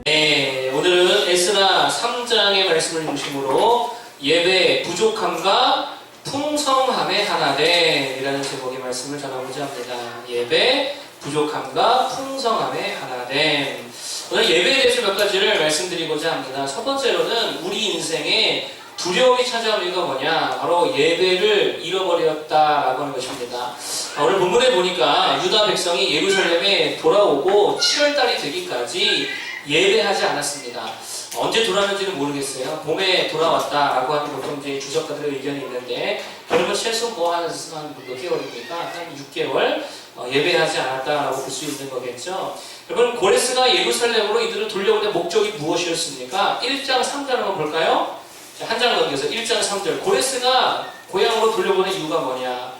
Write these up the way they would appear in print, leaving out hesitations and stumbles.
네, 오늘은 에스라 3장의 말씀을 중심으로 예배 부족함과 풍성함의 하나됨이라는 제목의 말씀을 전하고자 합니다. 예배 부족함과 풍성함의 하나됨. 오늘 예배에 대해서 몇 가지를 말씀드리고자 합니다. 첫 번째로는 우리 인생에 두려움이 찾아온 이유가 뭐냐? 바로 예배를 잃어버렸다라고 하는 것입니다. 오늘 본문에 보니까 유다 백성이 예루살렘에 돌아오고 7월달이 되기까지 예배하지 않았습니다. 언제 돌아왔는지는 모르겠어요. 봄에 돌아왔다라고 하는 보통 이제 주석가들의 의견이 있는데, 그러면 최소 한 몇 개월입니까? 한 6개월 예배하지 않았다라고 볼 수 있는 거겠죠. 여러분, 고레스가 예루살렘으로 이들을 돌려오는 목적이 무엇이었습니까? 1장 3절 한번 볼까요? 한 장 넘겨서 1장 3절. 고레스가 고향으로 돌려보낸 이유가 뭐냐?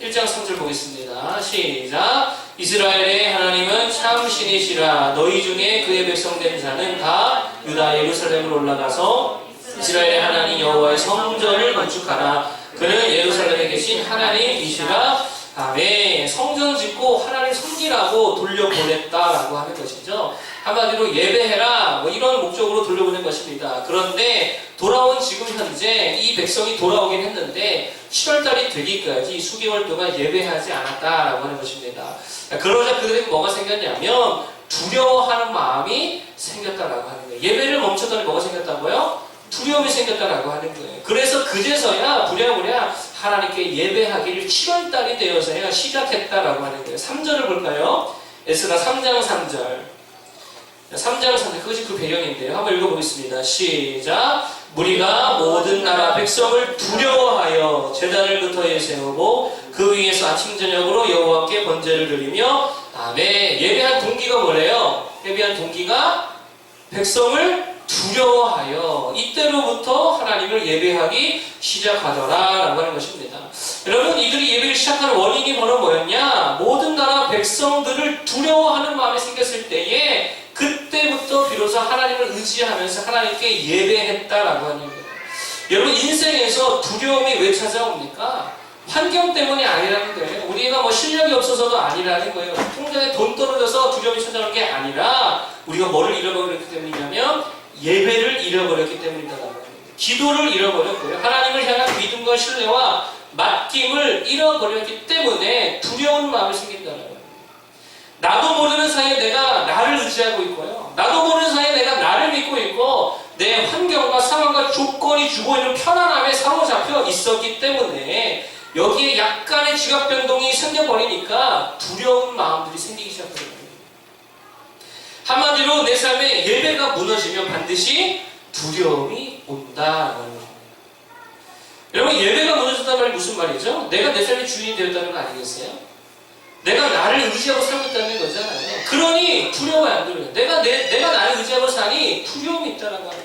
1장 3절 보겠습니다. 시작. 이스라엘의 하나님은 참 신이시라. 너희 중에 그의 백성된 자는 다 유다 예루살렘으로 올라가서 이스라엘의 하나님 여호와의 성전을 건축하라. 그는 예루살렘에 계신 하나님이시라. 아멘. 성전 짓고 하나님 섬기라고 돌려보냈다라고 하는 것이죠. 한마디로 예배해라 이런 목적으로 돌려보낸 것입니다. 그런데 돌아온 지금 현재 이 백성이 돌아오긴 했는데 7월달이 되기까지 수개월 동안 예배하지 않았다라고 하는 것입니다. 그러자 그들에게 뭐가 생겼냐면 두려워하는 마음이 생겼다라고 하는 거예요. 예배를 멈췄더니 뭐가 생겼다고요? 두려움이 생겼다라고 하는 거예요. 그래서 그제서야 부랴부랴 하나님께 예배하기를 7월달이 되어서야 시작했다라고 하는 거예요. 3절을 볼까요? 에스라 3장 3절. 3장 3절, 그것이 그 배경인데요. 한번 읽어보겠습니다. 시작. 무리가 모든 나라 백성을 두려워하여 제단을 그 터에 세우고 그 위에서 아침 저녁으로 여호와께 번제를 드리며 아멘. 예배한 동기가 뭐래요? 예배한 동기가 백성을 두려워하여 이때로부터 하나님을 예배하기 시작하더라라고 하는 것입니다. 여러분, 이들이 예배를 시작하는 원인이 바로 뭐였냐? 모든 나라 백성들을 두려워하는 마음이 생겼을 때에 그때부터 비로소 하나님을 의지하면서 하나님께 예배했다라고 하는 거예요. 여러분, 인생에서 두려움이 왜 찾아옵니까? 환경 때문이 아니라는 거예요. 우리가 실력이 없어서도 아니라는 거예요. 통장에 돈 떨어져서 두려움이 찾아오는 게 아니라 우리가 뭐를 잃어버렸기 때문이냐면 예배를 잃어버렸기 때문이다라고 합니다. 기도를 잃어버렸고요. 하나님을 향한 믿음과 신뢰와 맡김을 잃어버렸기 때문에 두려운 마음이 생긴다는 거예요. 나도 모르는 사이에 내가 나를 의지하고 있고요. 나도 모르는 사이에 내가 나를 믿고 있고 내 환경과 상황과 조건이 주고 있는 편안함에 사로잡혀 있었기 때문에 여기에 약간의 지각 변동이 생겨버리니까 두려운 마음들이 생기기 시작합니다. 한마디로 내 삶에 예배가 무너지면 반드시 두려움이 온다라는 겁니다. 여러분, 예배가 무너졌다는 말이 무슨 말이죠? 내가 내 삶의 주인이 되었다는 거 아니겠어요? 내가 나를 의지하고 살고 있다는 거잖아요. 그러니 두려워야 안 들어요. 내가 나를 의지하고 사니 두려움이 있다는 거예요.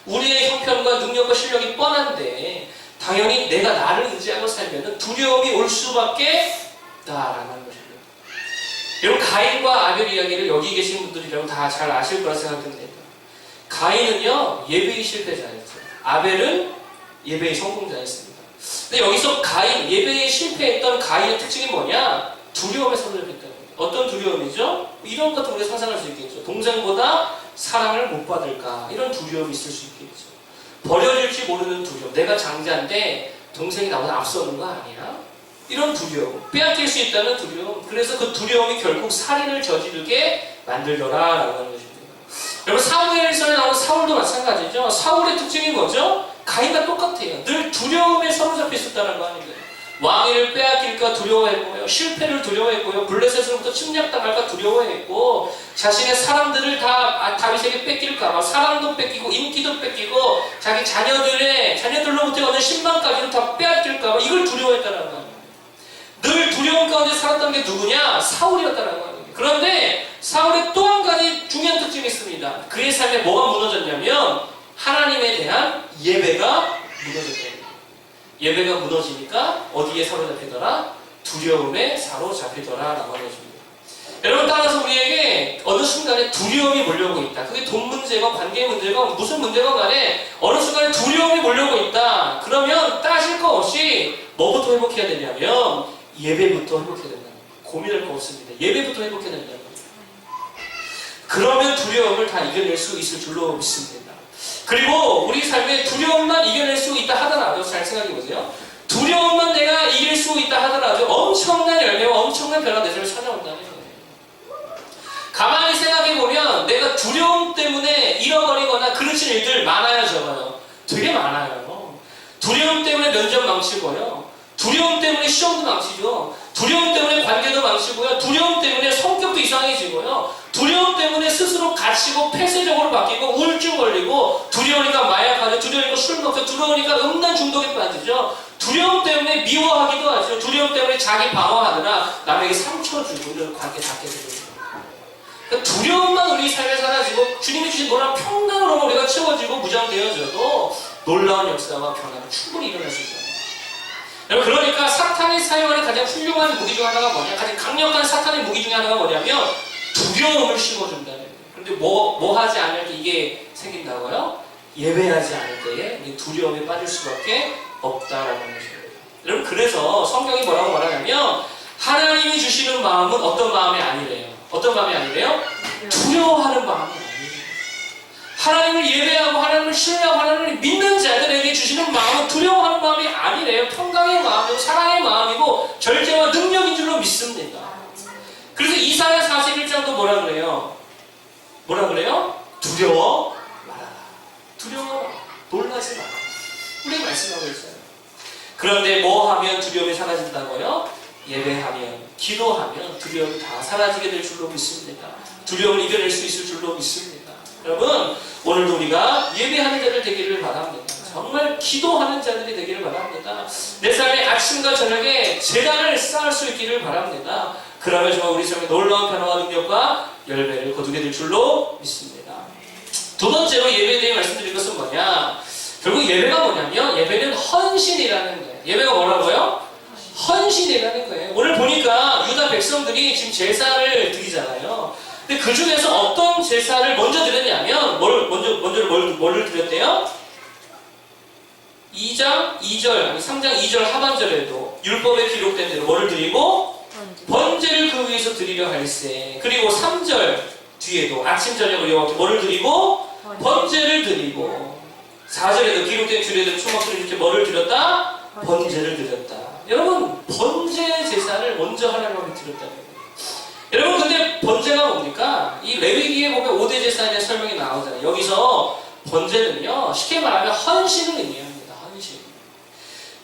우리의 형편과 능력과 실력이 뻔한데 당연히 내가 나를 의지하고 살면 두려움이 올 수밖에 없다라는 것입니다. 여러분, 가인과 아벨 이야기를 여기 계신 분들이라고 다 잘 아실 거라 생각됩니다. 가인은요, 예배의 실패자였죠. 아벨은 예배의 성공자였습니다. 근데 여기서 가인, 예배에 실패했던 가인의 특징이 뭐냐? 두려움에 사로잡혔다는 거예요. 어떤 두려움이죠? 이런 것도 우리가 상상할 수 있겠죠. 동생보다 사랑을 못 받을까? 이런 두려움이 있을 수 있겠죠. 버려질지 모르는 두려움. 내가 장자인데 동생이 나보다 앞서는 거 아니야? 이런 두려움. 빼앗길 수 있다는 두려움. 그래서 그 두려움이 결국 살인을 저지르게 만들더라라고 하는 것입니다. 여러분, 사무엘서에 나오는 사울도 마찬가지죠. 사울의 특징이 뭐죠? 가인과 똑같아요. 늘 두려움에 사로잡혀 있었다는 거 아닌가요? 왕위를 빼앗길까 두려워했고요. 실패를 두려워했고요. 블레셋으로부터 침략당할까 두려워했고, 자신의 사람들을 다 다윗에게 뺏길까 봐 사랑도 뺏기고 인기도 뺏기고 자기 자녀들로부터 얻는 신망까지도 다 빼앗길까 봐 이걸 두려워했다는 거예요. 늘 두려움 가운데 살았던 게 누구냐? 사울이었다는 거예요. 그런데 사울의 또 한 가지 중요한 특징이 있습니다. 그의 삶에 뭐가 무너졌냐면 하나님에 대한 예배가 무너졌다는 거예요. 예배가 무너지니까 어디에 사로잡히더라? 두려움에 사로잡히더라라고 하는 것입니다. 여러분, 따라서 우리에게 어느 순간에 두려움이 몰려오고 있다. 그게 돈 문제가 관계 문제가 무슨 문제가 간에 어느 순간에 두려움이 몰려오고 있다. 그러면 따질 거 없이 뭐부터 회복해야 되냐면 예배부터 회복해야 된다. 고민할 거 없습니다. 예배부터 회복해야 된다는 거예요. 그러면 두려움을 다 이겨낼 수 있을 줄로 믿습니다. 그리고 우리 삶에 두려움만 이겨낼 수 있다 하더라도 잘 생각해 보세요. 두려움만 내가 이길 수 있다 하더라도 엄청난 열매와 엄청난 변화가 내 삶에 찾아온다는 거예요. 가만히 생각해보면 내가 두려움 때문에 잃어버리거나 그르친 일들 많아요, 적어요? 되게 많아요. 두려움 때문에 면접 망치고요. 두려움 때문에 시험도 망치죠. 두려움 때문에 관계도 망치고요. 두려움 때문에 성격도 이상해지고요. 두려움 때문에 스스로 갇히고 폐쇄적으로 바뀌고 우울증 걸리고 두려우니까 마약하죠. 두려우니까 술 먹죠. 두려우니까 음란 중독에 빠지죠. 두려움 때문에 미워하기도 하죠. 두려움 때문에 자기 방어하느라 남에게 상처 주고 이런 관계 닿게 되거든요. 그러니까 두려움만 우리 삶에 사라지고 주님이 주신 놀라운 평강으로 우리가 채워지고 무장되어져도 놀라운 역사와 변화가 충분히 일어날 수 있어요. 여러분, 그러니까 사탄이 사용하는 가장 훌륭한 무기 중 하나가 뭐냐? 가장 강력한 사탄의 무기 중에 하나가 뭐냐면 두려움을 심어준다는 거예요. 그런데 뭐 하지 않을 때 이게 생긴다고요? 예배하지 않을 때에 두려움에 빠질 수밖에 없다라는 것이에요. 여러분, 그래서 성경이 뭐라고 말하냐면 하나님이 주시는 마음은 어떤 마음이 아니래요. 어떤 마음이 아니래요? 두려워하는 마음이 아니래요. 하나님을 예배하고 하나님을 신뢰하고 하나님을 믿는 자들에게 주시는 마음은 두려워하는 마음이 아니래요. 평강의 마음이고 사랑의 마음이고 절제와 능력인 줄로 믿습니다. 그래서 이사야 41장도 뭐라 그래요? 뭐라 그래요? 두려워 말아라. 두려워 말아라. 놀라지 마라. 우리 말씀하고 있어요. 그런데 뭐 하면 두려움이 사라진다고요? 예배하면, 기도하면 두려움이 다 사라지게 될 줄로 믿습니다. 두려움을 이겨낼 수 있을 줄로 믿습니다. 여러분, 오늘도 우리가 예배하는 자들 되기를 바랍니다. 정말 기도하는 자들이 되기를 바랍니다. 내 삶의 아침과 저녁에 재단을 쌓을 수 있기를 바랍니다. 그러면 정말 우리 삶에 놀라운 변화와 능력과 열매를 거두게 될 줄로 믿습니다. 두 번째로 예배에 대해 말씀드릴 것은 뭐냐? 결국 예배가 뭐냐면 예배는 헌신이라는 거예요. 예배가 뭐라고요? 헌신이라는 거예요. 오늘 보니까 유다 백성들이 지금 제사를 드리잖아요. 근데 그 중에서 어떤 제사를 먼저 드렸냐면, 뭐를 드렸대요? 2장 2절, 3장 2절 하반절에도 율법에 기록된 대로 뭐를 드리고? 번제를 그 위에서 드리려 할세. 그리고 3절 뒤에도 아침, 저녁을 여호와께 뭐를 드리고? 번제를 드리고. 4절에도 기록된 주례대로 초막들을 이렇게 뭐를 드렸다? 번제를 드렸다. 여러분, 번제 제사를 먼저 하나님께 드렸다는 거예요. 여러분, 근데 번제가 뭡니까? 이 레위기에 보면 5대 제사에 대한 설명이 나오잖아요. 여기서 번제는요, 쉽게 말하면 헌신을 의미합니다. 헌신.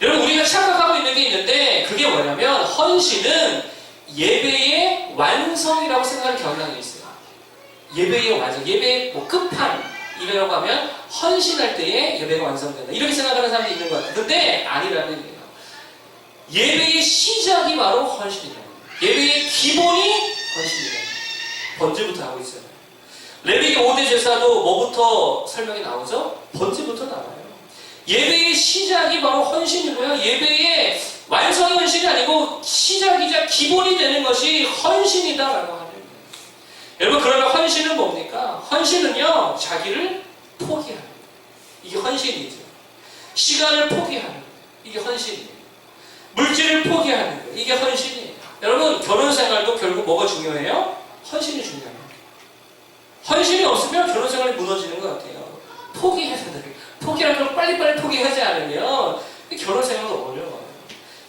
여러분, 우리가 착각하고 있는 게 있는데 그게 뭐냐면 헌신은 예배의 완성이라고 생각하는 경향이 있어요. 예배의 완성, 예배의 끝판이라고 하면 헌신할 때에 예배가 완성된다. 이렇게 생각하는 사람이 있는 것 같아요. 근데 아니라는 거예요. 예배의 시작이 바로 헌신이에요. 예배의 기본이 헌신이에요. 번제부터 하고 있어요. 레위기 5대 제사도 뭐부터 설명이 나오죠? 번제부터 나와요. 예배의 시작이 바로 헌신이고요. 예배의 완성이 헌신이 아니고 시작이자 기본이 되는 것이 헌신이다라고 하는 거예요. 여러분, 그러면 헌신은 뭡니까? 헌신은요, 자기를 포기하는 거예요. 이게 헌신이죠. 시간을 포기하는 거예요. 이게 헌신이에요. 물질을 포기하는 거예요. 이게 헌신이에요. 여러분, 결혼 생활도 결국 뭐가 중요해요? 헌신이 중요합니다. 헌신이 없으면 결혼 생활이 무너지는 것 같아요. 포기해야 된다. 포기할 걸 빨리빨리 포기하지 않으면 결혼 생활도 어려워요.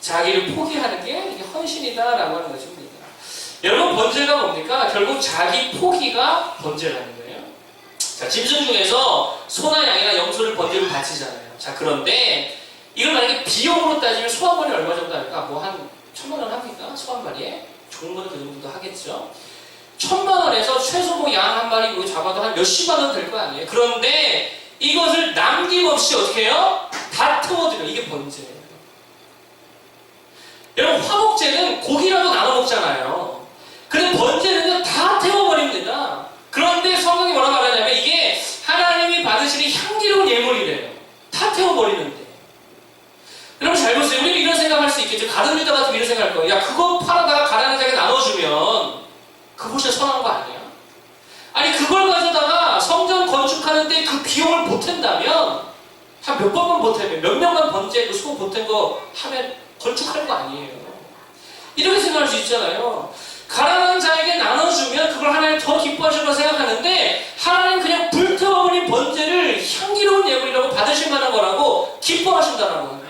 자기를 포기하는 게 이게 헌신이다라고 하는 것입니다. 여러분, 번제가 뭡니까? 결국 자기 포기가 번제라는 거예요. 자, 짐승 중에서 소나 양이나 염소를 번제로 바치잖아요. 자, 그런데 이걸 만약에 비용으로 따지면 소 한 마리 얼마 정도 할까? 뭐 한 1,000만 원 합니까? 소 한 마리에? 좋은 거는 그 정도 하겠죠. 1,000만 원에서 최소 뭐 양 한 마리 잡아도 한 몇십만 원 될 거 아니에요. 그런데 이것을 남김없이 어떻게 해요? 다 태워드려. 이게 번제예요. 여러분, 화목제는 고기라도 나눠 먹잖아요. 근데 번제는 다 태워버립니다. 그런데 성경이 뭐라 말하냐면 이게 하나님이 받으시는 향기로운 예물이래요. 다 태워버리는데. 여러분, 잘 보세요. 우리는 이런 생각할 수 있겠죠. 가든 유다 같으면 이런 생각할 거예요. 야, 그거 팔아다가 가난한 자에게 나눠주면 그것이 선한 거 아니야? 아니, 그걸 가져다가 성전 건축하는데 그 비용을 보탠다면 한 몇 번만 보태면 몇 명만 번제 그 소 보탠 거 하면 건축할 거 아니에요. 이렇게 생각할 수 있잖아요. 가난한 자에게 나눠주면 그걸 하나님 더 기뻐하실 거라 생각하는데 하나님 그냥 불태워버린 번제를 향기로운 예물이라고 받으실 만한 거라고 기뻐하신다는 거예요.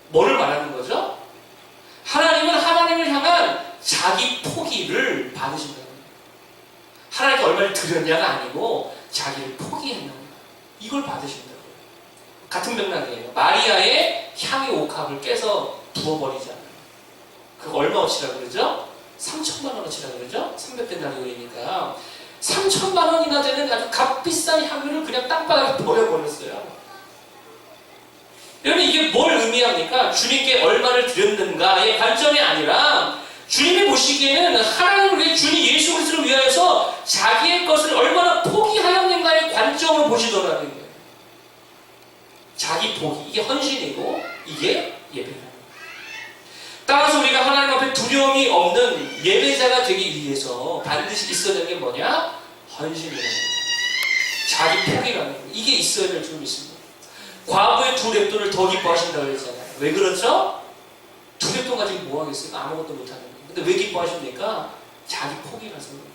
뭐를 말하는 거죠? 하나님은 하나님을 향한 자기 포기를 받으신다는 거예요. 하나님께 얼마를 드렸냐가 아니고 자기를 포기했다는 거예요. 이걸 받으신다고요. 같은 맥락이에요. 마리아의 향의 옥합을 깨서 부어버리잖아요. 그거 얼마어치라고 그러죠? 3천만 원어치라고 그러죠? 300데나리온이니까 3천만 원이나 되는 아주 값비싼 향유를 그냥 땅바닥에 버려버렸어요. 여러분 이게 뭘 의미합니까? 주님께 얼마를 드렸는가의 관점이 아니라 주님이 보시기에는 하나님을 위해 주님 예수 그리스도를 위하여서 자기의 것을 얼마나 포기하였는가의 관점을 보시더라는 거예요. 자기 포기, 이게 헌신이고 이게 예배입니다. 따라서 우리가 하나님 앞에 두려움이 없는 예배자가 되기 위해서 반드시 있어야 되는 게 뭐냐? 헌신이라는 거예요. 자기 포기라는 거예요. 이게 있어야 될 줄 믿습니다. 과거의 두 랩돈을 더 기뻐하신다고 그랬잖아요. 왜 그렇죠? 두 랩돈 가지고 뭐 하겠어요? 아무것도 못하는 거예요. 근데 왜 기뻐하십니까? 자기 포기라서 그래요.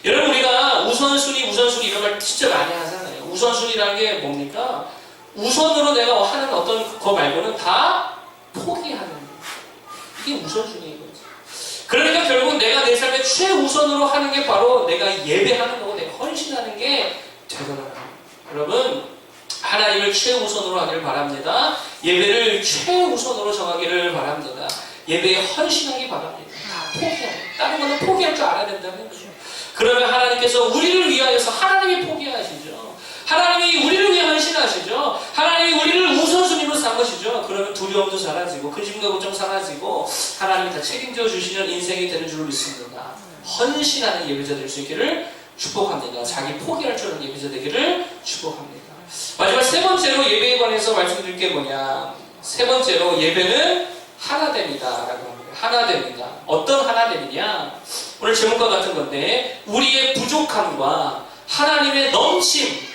여러분 우리가 우선순위 이런 걸 진짜 많이 하잖아요. 우선순위라는 게 뭡니까? 우선으로 내가 하는 어떤 거 말고는 다 포기하는 거예요. 이게 우선순위인 거지. 그러니까 결국 내가 내 삶에 최우선으로 하는 게 바로 내가 예배하는 거고 내가 헌신하는 게 되더라고요. 여러분 하나님을 최우선으로 하기를 바랍니다. 예배를 최우선으로 정하기를 바랍니다. 예배에 헌신하기 바랍니다. 포기하고 다른 거는 포기할 줄 알아야 된다는 거죠. 그러면 하나님께서 우리를 위하여서 하나님이 포기하시죠. 하나님이 우리를 위해 헌신하시죠. 하나님이 우리를 우선순위로 삼으시죠. 그러면 두려움도 사라지고 근심과 걱정 사라지고 하나님이 다 책임져 주시는 인생이 되는 줄 믿습니다. 헌신하는 예배자 될 수 있기를 축복합니다. 자기 포기할 줄 아는 예배자 되기를 축복합니다. 마지막 세 번째로 예배에 관해서 말씀드릴 게 뭐냐? 세 번째로 예배는 하나됨이다 라고 합니다. 하나됨이다. 어떤 하나됨이냐? 오늘 제목과 같은 건데 우리의 부족함과 하나님의 넘침,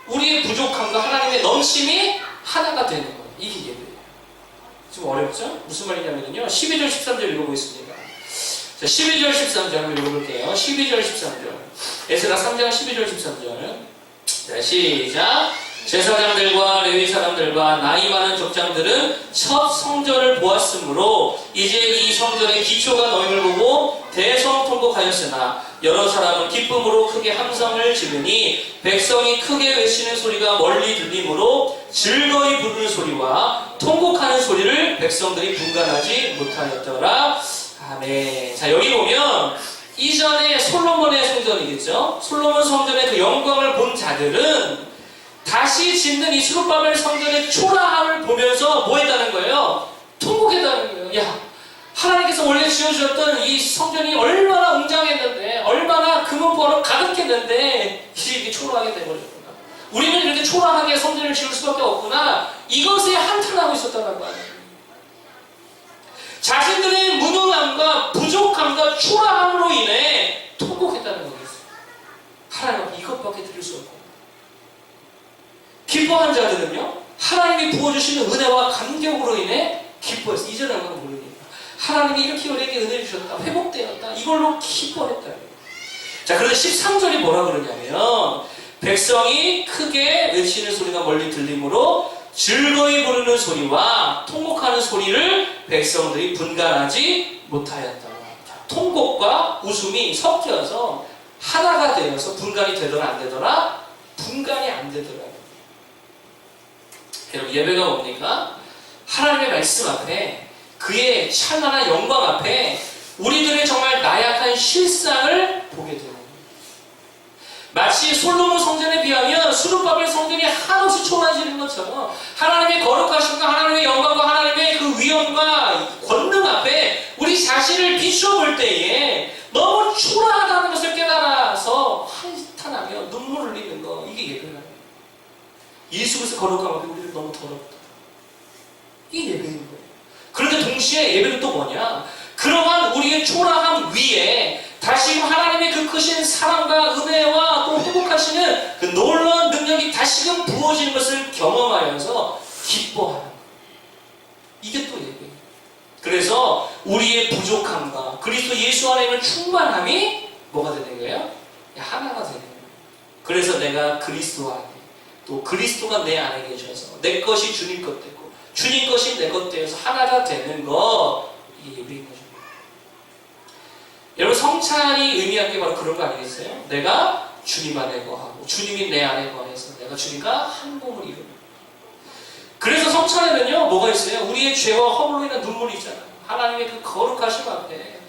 우리의 부족함과 하나님의 넘침이 하나가 되는 거예요. 이게 예배예요. 좀 어렵죠? 무슨 말이냐면요 12절 13절 읽어보겠습니다. 자, 12절 13절 한번 읽어볼게요. 12절 13절 에스라 3장 12절 13절. 자, 시작. 제사장들과 레위 사람들과 나이 많은 족장들은 첫 성전을 보았으므로 이제 이 성전의 기초가 너희를 보고 대성통곡하였으나 여러 사람은 기쁨으로 크게 함성을 지르니 백성이 크게 외치는 소리가 멀리 들리므로 즐거이 부르는 소리와 통곡하는 소리를 백성들이 분간하지 못하였더라. 아멘. 자, 여기 보면 이전에 솔로몬의 성전이겠죠. 솔로몬 성전의 그 영광을 본 자들은 다시 짓는 이 스룹바벨 성전의 초라함을 보면서 뭐 했다는 거예요? 통곡했다는 거예요. 야, 하나님께서 원래 지어주셨던 이 성전이 얼마나 웅장했는데, 얼마나 금은보화로 가득했는데 이게 초라하게 되어버렸구나. 우리는 이렇게 초라하게 성전을 지을 수밖에 없구나. 이것에 한탄하고 있었다는 거예요. 자신들의 무능함과 부족함과 초라함으로 인해 통곡했다는 거겠어요. 하나님 앞에 이것밖에 드릴 수 없고. 기뻐한 자들은요, 하나님이 부어주시는 은혜와 감격으로 인해 기뻐했어요. 이전에 한번 모르니까. 하나님이 이렇게 우리에게 은혜를 주셨다, 회복되었다, 이걸로 기뻐했다. 자, 그런데 13절이 뭐라 그러냐면, 백성이 크게 외치는 소리가 멀리 들리므로 즐거이 부르는 소리와 통곡하는 소리를 백성들이 분간하지 못하였다. 통곡과 웃음이 섞여서 하나가 되어서 분간이 되더라 안 되더라? 분간이 안 되더라. 여러분 예배가 뭡니까? 하나님의 말씀 앞에 그의 찬란한 영광 앞에 우리들의 정말 나약한 실상을 보게 되는 거예요. 마치 솔로몬 성전에 비하면 스룹바벨 성전이 한없이 초라해지는 것처럼 하나님의 거룩하심과 하나님의 영광과 하나님의 그 위엄과 권능 앞에 우리 자신을 비추어 볼 때에 너무 초라하다는 것을 깨달아서 한탄하며 눈물을 흘리는 거, 이게 예배라는 거예요. 예수 그리스도 거룩함 앞에 우리를 너무 더럽다. 이게 예배인 거예요. 그런데 동시에 예배는 또 뭐냐? 그러한 우리의 초라함 위에 다시금 하나님의 그 크신 사랑과 은혜와 또 회복하시는 그 놀라운 능력이 다시금 부어지는 것을 경험하여서 기뻐하는 거예요. 이게 또 예배예요. 그래서 그래서 우리의 부족함과 그리스도 예수 안에 있는 충만함이 뭐가 되는 거예요? 하나가 되는 거예요. 그래서 내가 그리스도 안에, 또 그리스도가 내 안에 계셔서 내 것이 주님 것 되고 주님 것이 내 것 되어서 하나가 되는 거, 이게 예배인 거죠. 여러분, 성찬이 의미하는 게 바로 그런 거 아니겠어요? 내가 주님 안에 거하고 주님이 내 안에 거해서 내가 주님과 한 몸을 이루는 거예요. 그래서 성찬에는요 뭐가 있어요? 우리의 죄와 허물로 인한 눈물이 있잖아요. 하나님의 그 거룩하심 앞에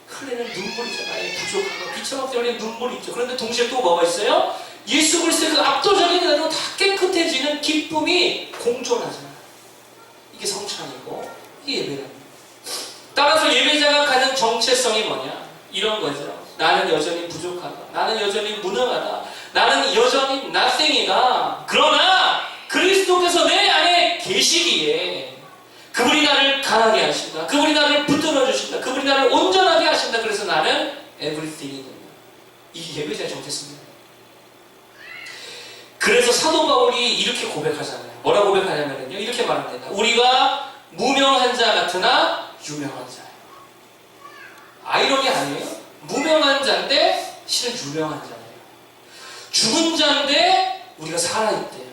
흘리는 눈물이 있잖아요. 부족한 거, 비천함 때문에 눈물이 있죠. 그런데 동시에 또 뭐가 있어요? 예수 그리스도의 그 압도적인 은혜로 다 깨끗해지는 기쁨이 공존하잖아요. 이게 성찬이고 이게 예배랍니다. 따라서 예배자가 가진 정체성이 뭐냐? 이런 거죠. 나는 여전히 부족하다. 나는 여전히 무능하다. 나는 여전히 nothing이다. 그러나 그리스도께서 내 안에 계시기에 그분이 나를 강하게 하신다. 그분이 나를 붙들어 주신다. 그분이 나를 온전하게 하신다. 그래서 나는 everything이 된다. 이 예배자의 정체성입니다. 그래서 사도 바울이 이렇게 고백하잖아요. 뭐라 고백하냐면요, 이렇게 말합니다. 우리가 무명한 자 같으나 유명한 자예요. 아이러니 아니에요? 무명한 자인데 실은 유명한 자예요. 죽은 자인데 우리가 살아있대요.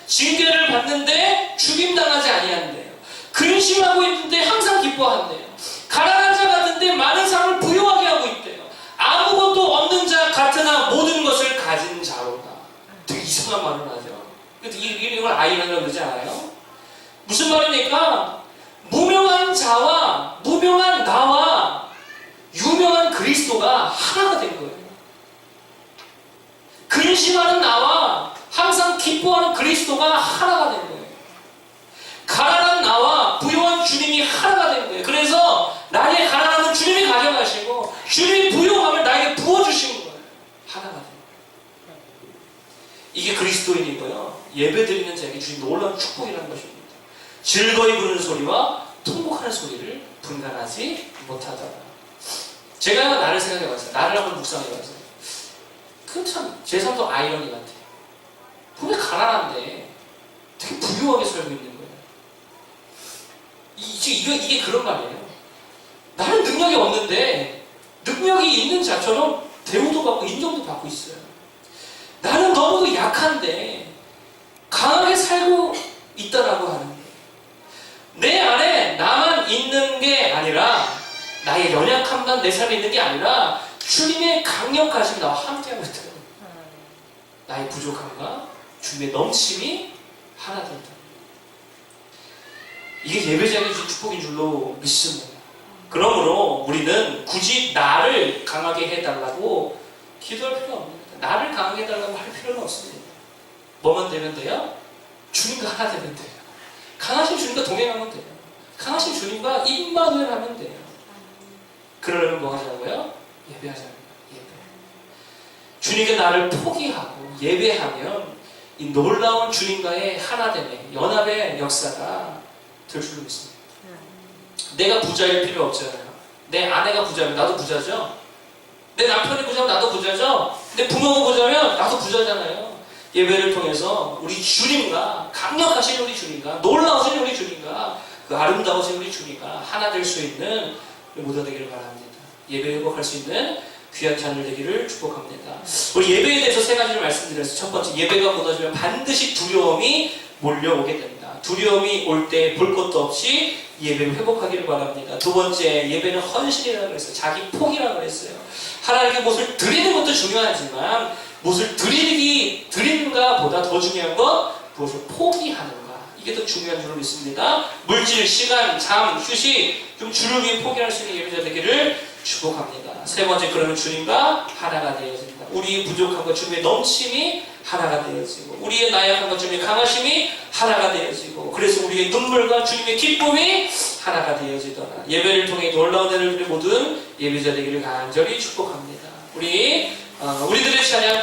징계를 받는데 죽임당하지 아니한대요. 근심하고 있는데 항상 기뻐한대요. 가난한 자 같은데 많은 상을 부여하게 하고 있대요. 아무것도 없는 자 같으나 모든 것을 가진 자로다. 되게 이상한 말을 하죠. 이걸 아이러니라고 그러지 않아요? 무슨 말입니까? 무명한 자와 무명한 나와 유명한 그리스도가 하나가 된 거예요. 근심하는 나와 항상 기뻐하는 그리스도가 하나가 된 거예요. 가난한 나와 부유한 주님이 하나가 된 거예요. 그래서 나의 가난함은 주님이 가져가시고 주님이 부유함을 나에게 부어주신 거예요. 하나가 된 거예요. 이게 그리스도인이고요. 예배드리는 자에게 주신 놀라운 축복이라는 것입니다. 즐거이 부르는 소리와 통곡하는 소리를 분간하지 못하더라. 제가 나를 생각해봤어요. 나를 한번 묵상해봤어요. 그 참 제 삶도 아이러니 같아요. 분명히 가난한데 되게 부유하게 살고 있는 거예요. 이게 그런 말이에요. 나는 능력이 없는데 능력이 있는 자처럼 대우도 받고 인정도 받고 있어요. 나는 너무도 약한데 강하게 살고 있다라고 하는 거예요. 내 안에 나만 있는 게 아니라 나의 연약함만 내 삶에 있는 게 아니라 주님의 강력하심 나와 함께하고 있다. 나의 부족함과 주님의 넘침이 하나 된다. 이게 예배자에게 주신 축복인 줄로 믿습니다. 그러므로 우리는 굳이 나를 강하게 해달라고 기도할 필요 없습니다. 나를 강하게 해달라고 할 필요는 없습니다. 뭐만 되면 돼요? 주님과 하나 되면 돼요. 강하신 주님과 동행하면 돼요. 강하신 주님과 임마누엘 하면 돼요. 그러려면 뭐 하자고요? 예배하자고요. 예배. 주님께 나를 포기하고 예배하면 이 놀라운 주님과의 하나됨의 연합의 역사가 될 줄로 믿습니다. 내가 부자일 필요 없잖아요. 내 아내가 부자면 나도 부자죠. 내 남편이 부자면 나도 부자죠. 내 부모가 부자면 나도 부자잖아요. 예배를 통해서 우리 주님과 강력하신 우리 주님과 놀라우신 우리 주님과 그 아름다우신 우리 주님과 하나 될 수 있는 모두가 되기를 바랍니다. 예배 회복할 수 있는 귀한 자녀 되기를 축복합니다. 우리 예배에 대해서 세 가지를 말씀드렸어요. 첫 번째, 예배가 무너지면 반드시 두려움이 몰려오게 됩니다. 두려움이 올 때 볼 것도 없이 예배를 회복하기를 바랍니다. 두 번째, 예배는 헌신이라고 했어요. 자기 포기라고 했어요. 하나님께 무엇을 드리는 것도 중요하지만 무엇을 드리는가 보다 더 중요한 건 무엇을 포기하는가. 이게 더 중요한 줄로 믿습니다. 물질, 시간, 잠, 휴식 좀 주를 위해 포기할 수 있는 예배자 되기를 축복합니다. 세 번째, 그러면 주님과 하나가 되어집니다. 우리의 부족함과 주님의 넘침이 하나가 되어지고 우리의 나약함과 주님의 강하심이 하나가 되어지고 그래서 우리의 눈물과 주님의 기쁨이 하나가 되어지더라. 예배를 통해 놀라운 은혜를 누리는 모든 예배자 되기를 간절히 축복합니다. 우리들의 찬양